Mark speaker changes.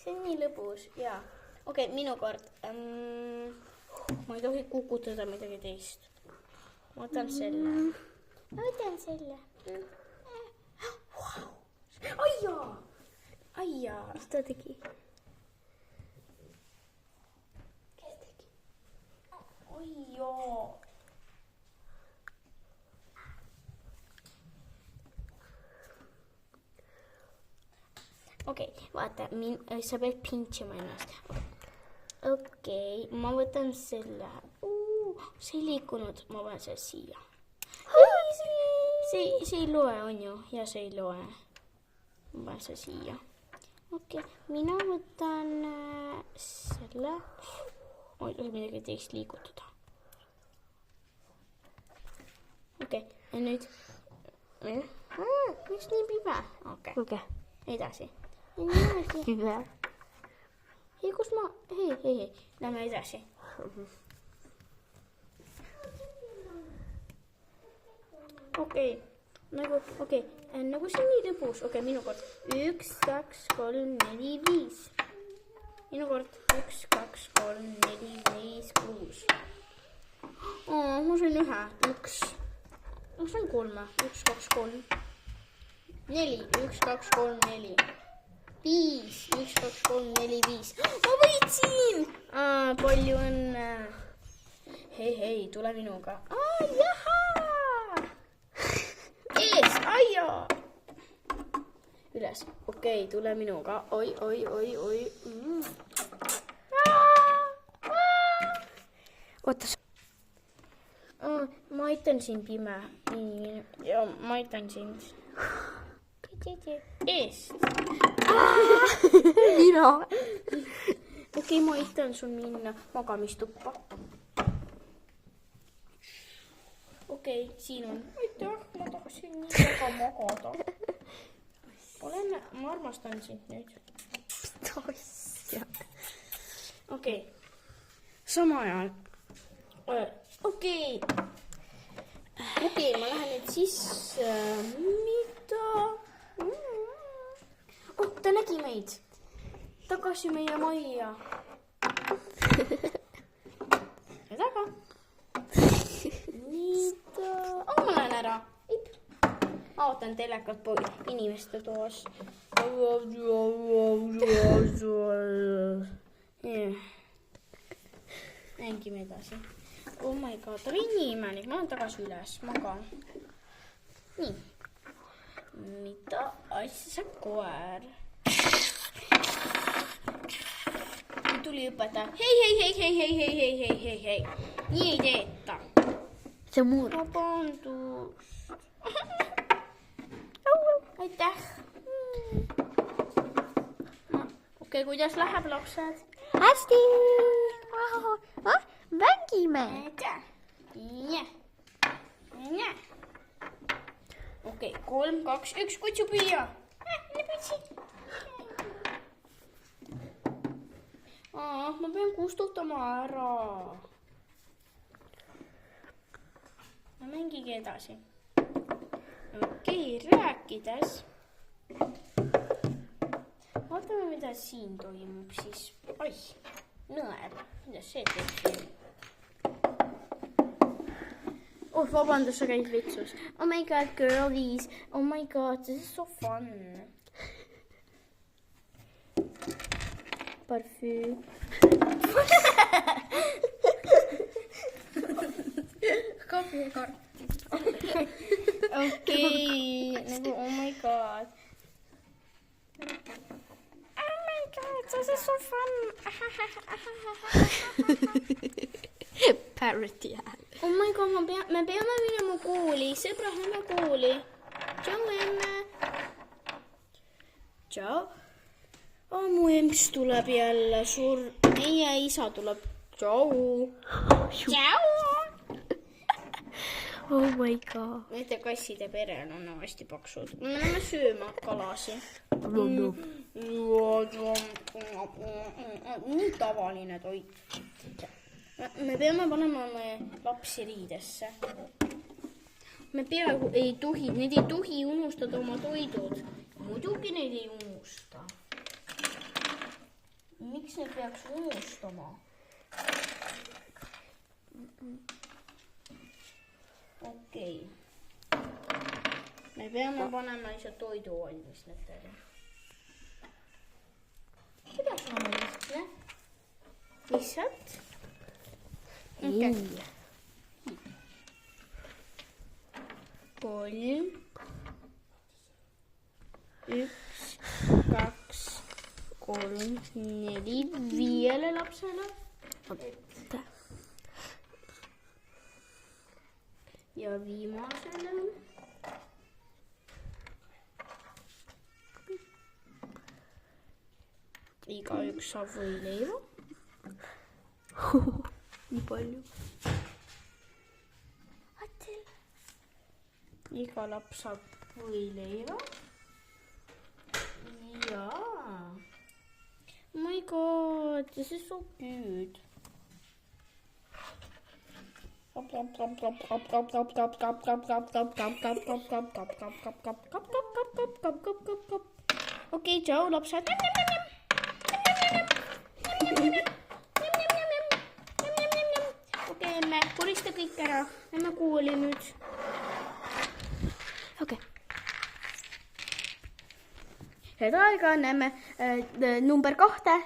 Speaker 1: See on nii lõbus, jaa. Okei, minu kord. Ma ei tohi kukutada midagi teist. Ma võtan selle. Aijaa. Mis ta tegi? Kes tegi? Aijaa. Okei, vaata, sa pead pintsima ennast. Okei, ma võtan selle. See ei liikunud, ma panen selle siia. See ei loe, on ju? Ja see ei loe. Ma panen selle siia. Okei, mina võtan selle. Oi, tohi midagi teist liigutada. Okei, ja nüüd. Miks nii pime? Okei, edasi.
Speaker 2: Pime.
Speaker 1: Hei, kus ma? Hei. Lähme edasi. Okei. Nagu see nii lõbus. Okei, minu kord. 1, 2, 3, 4, 5. Minu kord. 1, 2, 3, 4, 5, 6. Ma sain 1. 1. Ma sain 3. 1, 2, 3. 4. 1, 2, 3, 4. 5. 1, 2, 3, 4, 5. Ma võitsin! Palju õnne. Hei, tule minuga. Jahaa! Ees, aia! Üles. Okei, tule minuga. Oi.
Speaker 2: Oota.
Speaker 1: Ma aitan sind, pime. Ja, ma aitan sind. Eest.
Speaker 2: Mina.
Speaker 1: Okei, ma aitan sul minna magamistuppa. Okei, siin on. Aitäh, ma tahtsin nii väga magada. Ma armastan sind nüüd. Okei. Sama ajal. Okei, ma lähen nüüd sisse. Mida? Ta nägi meid. Tagasi meie majja. Ja taga. Mida? Ma lähen ära. Ma ootan telekat inimeste toas. Mängime edasi. Oh my god, ta oli nii imelik. Ma olen tagasi üles. Magan. Nii. Mida asja koer? Tuli õpetaja. Hei. Nii ei teeta.
Speaker 2: See on muud.
Speaker 1: Vabandust. Aitäh. Okei, kuidas läheb, lapsed?
Speaker 2: Hästi. Mängime.
Speaker 1: Nii. Okei, 3, 2, 1, kutsu püüa. Mine pütsi. Ma pean kustutama ära. Ma mängige edasi. Okei, rääkides. Vaatame, mida siin toimub siis. Oi, nõel. Mida see teeb siin? Oh, vabandust, sa käid vitsus. Oh my god, girlies. Oh my god, this is so fun. Parfüm. Kahvikord. Okei, nagu oh my god. Oh my god, this is so fun.
Speaker 2: Parroti hääl.
Speaker 1: Oh my god, me peame minema kooli. Sõbrad, lähme kooli. Tšau, emme. Tšau. Mu emps tuleb jälle. Meie isa tuleb. Tšau. Tšau.
Speaker 2: Oh my god.
Speaker 1: Nende kasside pere on hästi paksud. Me läheme sööma kalasi. Nii tavaline toit. Me peame panema lapsi riidesse. Me peaaegu ei tohi unustada oma toidud. Muidugi neid ei unusta. Miks neid peaks unustama? Okei. Me peame panema lihtsalt toidu valmis nendele. Kuidas on lihtne? Lihtsalt?
Speaker 2: Ei.
Speaker 1: 3, 1, 2, 3, 4, 5 lapsele. Ja viimasele. Igaüks saab võileiva.
Speaker 2: Nii palju.
Speaker 1: Iga laps saab võileiva. Jaa. Oh my god, this is so good. Okei, tšau lapsed. Okei, emme, korista kõik ära. Emme kooli nüüd.
Speaker 2: Okei.
Speaker 1: Head aega, näeme number 2.